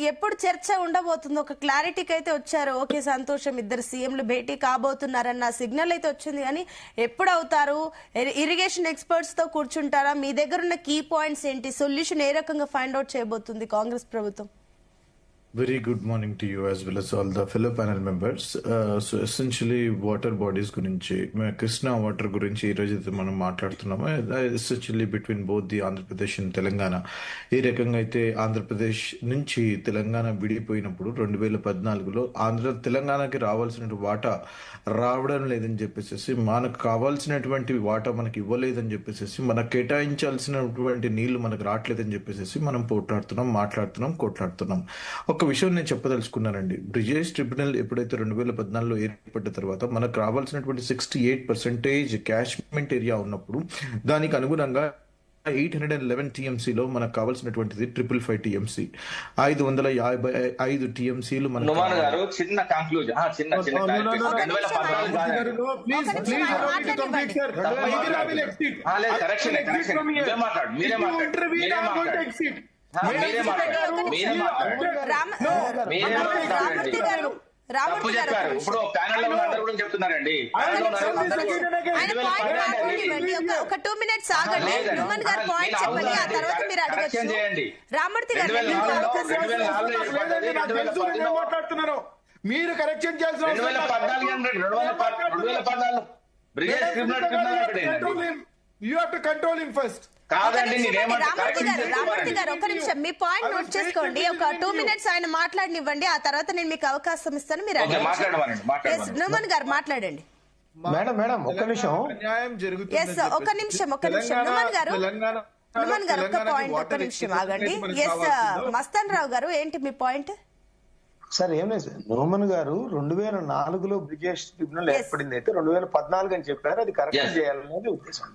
ఎప్పుడు చర్చ ఉండబోతుందో ఒక క్లారిటీకి అయితే వచ్చారు. ఓకే, సంతోషం, ఇద్దరు సీఎంలు భేటీ కాబోతున్నారన్న సిగ్నల్ అయితే వచ్చింది. కానీ ఎప్పుడు అవుతారు? ఇరిగేషన్ ఎక్స్పర్ట్స్ తో కూర్చుంటారా? మీ దగ్గర ఉన్న కీ పాయింట్స్ ఏంటి? సొల్యూషన్ ఏ రకంగా ఫైండ్ అవుట్ చేయబోతుంది కాంగ్రెస్ ప్రభుత్వం? Very good morning to you as well as all the fellow panel members. So essentially water bodies గురించి కృష్ణా వాటర్ గురించి ఈరోజు అయితే మనం మాట్లాడుతున్నాము. Essentially between both the Andhra Pradesh and Telangana. ఈ రకంగా అయితే ఆంధ్రప్రదేశ్ నుంచి తెలంగాణ విడిపోయినప్పుడు 2014లో తెలంగాణకి రావాల్సిన వాటా రావడం లేదని చెప్పేసి, మనకు కావాల్సినటువంటి వాటా మనకి ఇవ్వలేదని చెప్పేసి, మనకు కేటాయించాల్సినటువంటి నీళ్లు మనకు రావట్లేదని చెప్పేసి మనం మాట్లాడుతున్నాం, కొట్లాడుతున్నాం. ఒక విషయం నేను చెప్పదలుచుకున్నానండి. బ్రిజేష్ ట్రిబ్యునల్ ఎప్పుడైతే 2014లో ఏర్పడిన తర్వాత మనకు రావాల్సినటువంటి 68% క్యాచ్మెంట్ ఏరియా ఉన్నప్పుడు దానికి అనుగుణంగా 811 టీఎంసీలో మనకు కావాల్సినటువంటిది 555 టీఎంసీ, 555 టీఎంసీలు మనకు. చిన్న కంక్లూజన్ తప్పు చెప్పారు. ఇప్పుడు ప్యానెల్ లో అందరూ కూడా చెప్తున్నారండి. ఒక 2 minutes ఆగండి. హ్యూమన్ గారు పాయింట్ చెప్పండి, ఆ తర్వాత మీరు అడగచ్చు. రామూర్తి గారు మాట్లాడుతున్నారు, మీరు కరెక్షన్ చేయాల్సిన 2014 you have to control him first. కాదండి, రామూర్తి గారు ఒక నిమిషం మీ పాయింట్ నోట్ చేసుకోండి. ఒక 2 minutes ఆయన మాట్లాడనివ్వండి, ఆ తర్వాత నేను మీకు అవకాశం ఇస్తాను. మీరు నూమన్ గారు మాట్లాడండి. మేడం ఒక నిమిషం. న్యాయం జరుగుతుంది. ఒక నిమిషం నూమన్ గారు ఒక పాయింట్, ఒక నిమిషం ఆగండి. మస్తాన్ రావు గారు, ఏంటి మీ పాయింట్? సార్ ఏం లేదు సార్, నోమన్ గారు 2004లో బ్రిజేష్ ట్రిబ్యునల్ ఏర్పడింది, అయితే 2014 అని చెప్పారు. అది కరెక్ట్ చేయాలనేది ఉద్దేశం.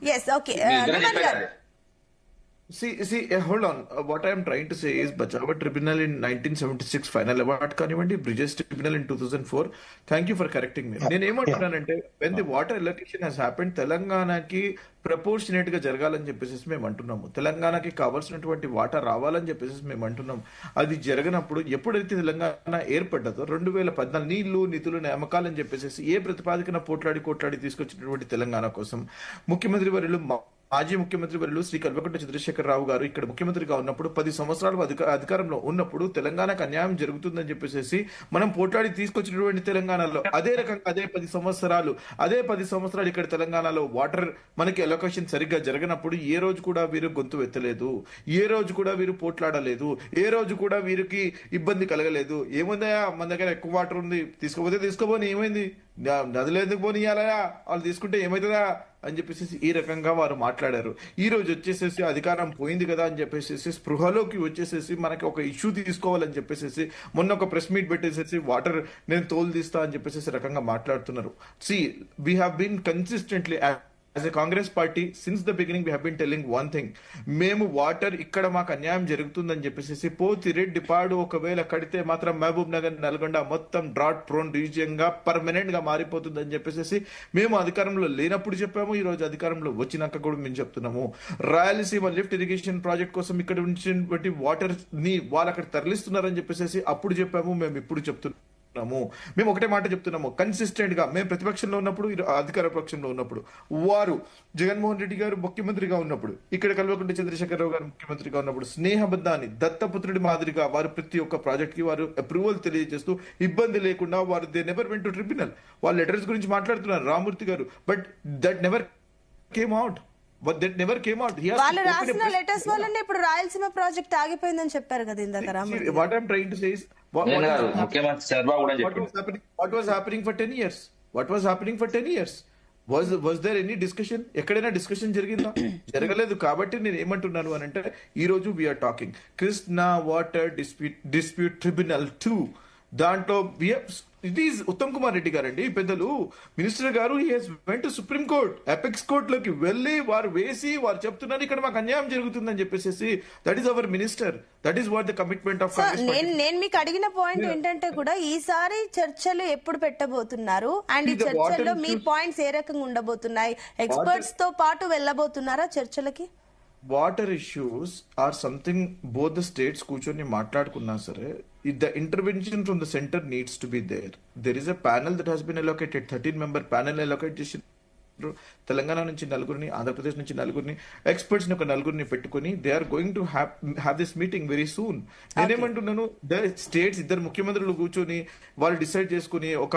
Hold on. What I am trying to say is Bachava Tribunal in 1976 final award kanivendi, Brijesh Tribunal in 2004. Thank you for correcting me. నేను ఏమంటున్నానంటే, when the water allocation has happened, తెలంగాణకి ప్రపోర్షనేట్ గా జరగాలని చెప్పేసి మేము అంటున్నాము. తెలంగాణకి కావాల్సినటువంటి వాటర్ రావాలని చెప్పేసి మేము అంటున్నాం. అది జరగనప్పుడు ఎప్పుడైతే తెలంగాణ ఏర్పడ్డదో 2014 నీళ్లు నిధులు నియామకాలని చెప్పేసి ఏ ప్రతిపాదికన కొట్లాడి తీసుకొచ్చినటువంటి తెలంగాణ కోసం ముఖ్యమంత్రి వర్యులు, మాజీ ముఖ్యమంత్రి వర్యులు శ్రీ కల్వకుంట్ల చంద్రశేఖర్ రావు గారు ఇక్కడ ముఖ్యమంత్రిగా ఉన్నప్పుడు 10 సంవత్సరాలు అధికారంలో ఉన్నప్పుడు తెలంగాణకు అన్యాయం జరుగుతుందని చెప్పేసి మనం పోట్లాడి తీసుకొచ్చినటువంటి తెలంగాణలో అదే రకంగా అదే 10 సంవత్సరాలు ఇక్కడ తెలంగాణలో వాటర్ మనకి అలొకేషన్ సరిగ్గా జరగనప్పుడు ఏ రోజు కూడా వీరు గొంతు ఎత్తలేదు, ఏ రోజు కూడా వీరు పోట్లాడలేదు, ఏ రోజు కూడా వీరికి ఇబ్బంది కలగలేదు. ఏముందా, మన దగ్గర ఎక్కువ వాటర్ ఉంది, తీసుకోపోని ఏమైంది, నదిలో ఎందుకు పోనీయాలా, వాళ్ళు తీసుకుంటే ఏమవుతుందా అని చెప్పేసి ఈ రకంగా వారు మాట్లాడారు. ఈ రోజు వచ్చేసేసి అధికారం పోయింది కదా అని చెప్పేసి స్పృహలోకి వచ్చేసేసి మనకి ఒక ఇష్యూ తీసుకోవాలని చెప్పేసి మొన్న ఒక ప్రెస్ మీట్ పెట్టేసేసి వాటర్ నేను తోలు తీస్తా అని చెప్పేసి రకంగా మాట్లాడుతున్నారు. We have been consistently as a Congress party since the beginning we have been telling one thing, మేము వాటర్ ఇక్కడ మాకు అన్యాయం జరుగుతుందని చెప్పేసి పోతిరెడ్డి పాడు ఒకవేళ కడితే మాత్రం మహబూబ్ నగర్, నల్గొండ మొత్తం డ్రాట్ ప్రోన్ రీజియన్ గా పర్మనెంట్ గా మారిపోతుందని చెప్పేసి మేము అధికారంలో లేనప్పుడు చెప్పాము. ఈ రోజు అధికారంలో వచ్చినాక కూడా మేము చెప్తున్నాము. రాయలసీమ లిఫ్ట్ ఇరిగేషన్ ప్రాజెక్ట్ కోసం ఇక్కడ నుంచి వాటర్ ని వాళ్ళు అక్కడ తరలిస్తున్నారని చెప్పేసి అప్పుడు చెప్పాము, మేము ఇప్పుడు చెప్తున్నాము. మేము ఒకటే మాట చెప్తున్నాము, కన్సిస్టెంట్ గా మేము ప్రతిపక్షంలో ఉన్నప్పుడు, అధికార పక్షంలో ఉన్నప్పుడు, వారు జగన్మోహన్ రెడ్డి గారు ముఖ్యమంత్రిగా ఉన్నప్పుడు, ఇక్కడ కల్వకుంట్ల చంద్రశేఖరరావు గారు ముఖ్యమంత్రిగా ఉన్నప్పుడు స్నేహబద్ధాన్ని దత్తపుత్రుడి మాదిరిగా వారు ప్రతి ఒక్క ప్రాజెక్ట్ కి వారు అప్రూవల్ తెలియజేస్తూ ఇబ్బంది లేకుండా వారు they never went to tribunal. వాళ్ళ లెటర్స్ గురించి మాట్లాడుతున్నారు రామూర్తి గారు, but that never came out. వాళ్ళు రాసిన లెటర్స్ వల్లనే ఇప్పుడు రాయలసీమ ప్రాజెక్ట్ ఆగిపోయిందని చెప్పారు కదా ఇందాక. What I'm trying to say is what was happening for 10 years? What was happening for 10 years? Was there any discussion? ఎక్కడైనా డిస్కషన్ జరిగిందా? జరగలేదు. కాబట్టి నేను ఏమంటున్నాను అని అంటే, ఈ రోజు we are talking Krishna water dispute tribunal 2. దాంట్లో ఇట్ ఈస్ ఉత్తమ్ కుమార్ రెడ్డి గారండి, పెద్దలు మినిస్టర్ గారు, he has went to supreme court, apex court లోకి వెళ్ళి వారు చెప్తున్నారు ఇక్కడ మాకు అన్యాయం జరుగుతుందని చెప్పేసి. That is our minister, that is what the commitment of. నేను మీకు అడిగిన పాయింట్ ఏంటంటే కూడా ఈసారి చర్చలు ఎప్పుడు పెట్టబోతున్నారు అండ్ ఈ చర్చల్లో మీ పాయింట్స్ ఏ రకంగా ఉండబోతున్నాయి? ఎక్స్పర్ట్స్ తో పాటు వెళ్ళబోతున్నారా చర్చలకి? Water issues or something both the states కూర్చొని మాట్లాడుకున్నా సరే the intervention from the centre needs to be there is a panel that has been allocated 13 member panel allocate చేసి తెలంగాణ నుంచి నలుగురిని, ఆంధ్రప్రదేశ్ నుంచి నలుగురిని, ఎక్స్పర్ట్స్ ని ఒక నలుగురిని పెట్టుకుని they are going to have this meeting very soon. నేనేమంటున్నాను, ద స్టేట్స్ ఇద్దరు ముఖ్యమంత్రులు కూర్చొని వాళ్ళు డిసైడ్ చేసుకుని ఒక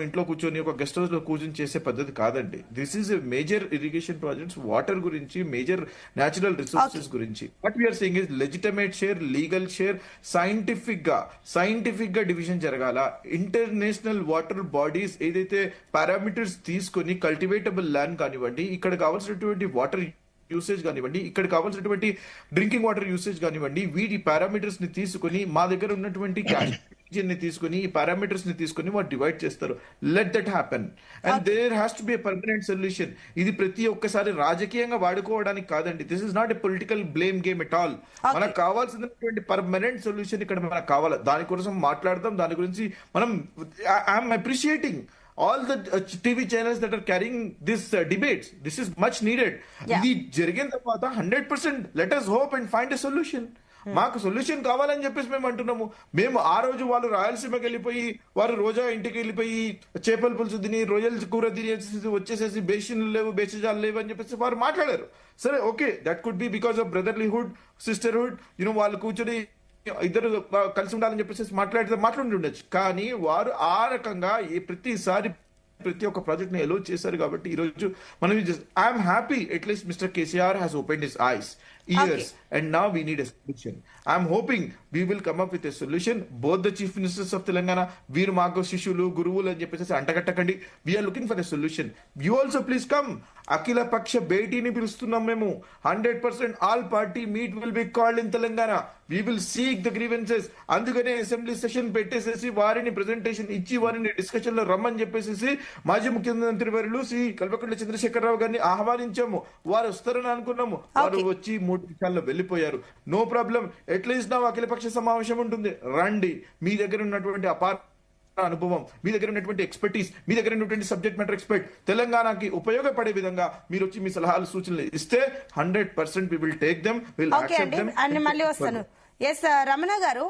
ఇంట్లో కూర్చొని ఒక గెస్ట్ హౌస్ లో కూర్చొని చేసే పద్ధతి కాదండి. This is a major irrigation projects, water గురించి, మేజర్ న్యాచురల్ రిసోర్సెస్ గురించి. What we are saying is legitimate share, legal share, scientific గా డివిజన్ జరగాల. ఇంటర్నేషనల్ వాటర్ బాడీస్ ఏదైతే పారామీటర్స్ తీసుకొని కల్టివేటబుల్ ల్యాండ్ కానివ్వండి, ఇక్కడ కావాల్సినటువంటి వాటర్ యూసేజ్ కానివ్వండి, ఇక్కడ కావాల్సినటువంటి డ్రింకింగ్ వాటర్ యూసేజ్ కానివ్వండి, వీటి పారామీటర్స్ ని తీసుకుని మా దగ్గర ఉన్నటువంటి ని తీసుకుని ఈ పారామీటర్స్ ని తీసుకుని వారు డివైడ్ చేస్తారు. Let that happen and there has to be a permanent solution. ఇది ప్రతి ఒక్కసారి రాజకీయంగా వాడుకోవడానికి కాదండి. This is not a political blame game at all. మనకు కావాల్సినటువంటి పర్మనెంట్ సొల్యూషన్ ఇక్కడ మనకు కావాలి. దానికోసం మాట్లాడదాం. దాని గురించి మనం I'm appreciating all the TV channels that are carrying this debates. This is much needed. ఇది జరిగిన తర్వాత 100% let us hope and find a solution. మాకు సొల్యూషన్ కావాలని చెప్పేసి మేము అంటున్నాము. మేము ఆ రోజు వాళ్ళు రాయలసీమకి వెళ్ళిపోయి వారు రోజా ఇంటికి వెళ్ళిపోయి చేపల పులుసు తిని, రొయ్యల కూర తిని వచ్చేసేసి బేసిన్లు లేవు, బేసిజాలు లేవు అని చెప్పేసి వారు మాట్లాడారు. సరే, okay, that could be because of brotherlyhood, sisterhood, వాళ్ళు కూర్చొని ఇద్దరు కలిసి ఉండాలని చెప్పేసి మాట్లాడి ఉండొచ్చు. కానీ వారు ఆ రకంగా ప్రతిసారి ప్రతి ఒక్క ప్రాజెక్ట్ ని ఎలో చేశారు. కాబట్టి ఈ రోజు మనం I'm happy at least mister KCR has opened his eyes, ears, and now we need a solution. I'm hoping we will come up with a solution. Both the chief ministers of Telangana, Veer Mago Shishulu, Guruvulu అని చెప్పేసి అంటగట్టకండి. We are looking for a solution. You also please come. అఖిల పక్ష భేటీని పిలుస్తున్నాం మేము. 100% all party meet will be called in Telangana. We will seek the grievances. అందుకనే assembly session పెట్టేసేసి వారిని presentation ఇచ్చి వారిని డిస్కషన్ లో రమ్మని చెప్పేసి మాజీ ముఖ్యమంత్రి వర్యులు శ్రీ కల్వకుంట్ల చంద్రశేఖరరావు గారిని ఆహ్వానించాము. వారు వస్తారని అనుకున్నాము. వారు వచ్చి 3 నిమిషాల్లో వెళ్ళిపోయారు. No problem. అట్లీస్ట్ నా అఖిలపక్ష సమావేశం ఉంటుంది. రండి. మీ దగ్గర ఉన్నటువంటి అపార అనుభవం, మీ దగ్గర ఉన్నటువంటి ఎక్స్పర్టీస్, మీ దగ్గర ఉన్నటువంటి సబ్జెక్ట్ మ్యాటర్ ఎక్స్పర్ట్, తెలంగాణకి ఉపయోగపడే విధంగా మీరు వచ్చి మీ సలహాలు సూచనలు ఇస్తే 100% we will take them, will accept them. మళ్ళీ వస్తాను. ఎస్ రమణ గారు,